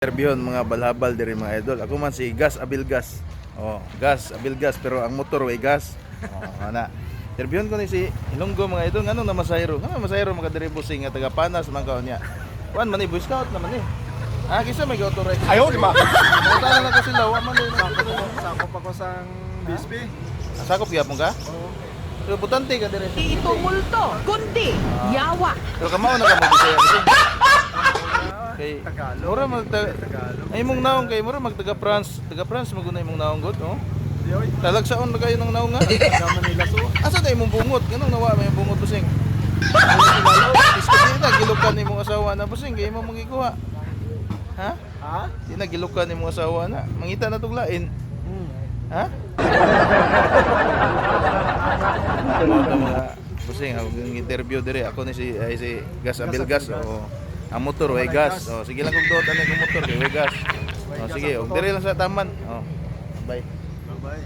Interviewon mga balhabal diri mga idol. Ako man si Gas Abilgas. Oh, Gas Abilgas pero ang motor way gas. Oh, ana. Interviewon ko ni si Ilonggo mga idol. Ngano na masayro? Ngano masayro mga diri busing nga taga Panas man kaon niya. Kuan man ni Boy Scout naman ni. Ah, kisa may authorize. Ayaw, di ba? Buta na kasi lawa man ni. Sakop ako sa BSP. Sakop gyapon ka? Oo. Pero butante ka diri. Di ito multo, kundi yawa. Pero kamao na ka mo bisaya busing. Kay Tagalog. mura Tagalog. ay mong naong kay mura mag taga France maguna imong naong god, no? Di oy. Talagsaon ba kayo ng naong nga? Taga Manila so. Asa tayo mong bungot? Ganong nawa may bungot busing? Iskati na gilukan ni mong asawa na busing kay mo magikuha. Ha? Ha? Di na gilukan ni mong asawa na. Mangita na tuglain. Ha? Ito mga busing ako ng interview dire. Ako ni si Gas Abilgas o ang motor way gas. Oh, sige lang kung doon ano yung motor kay way gas. Oh, sige, og dire lang sa taman. Oh. Bye. Bye-bye.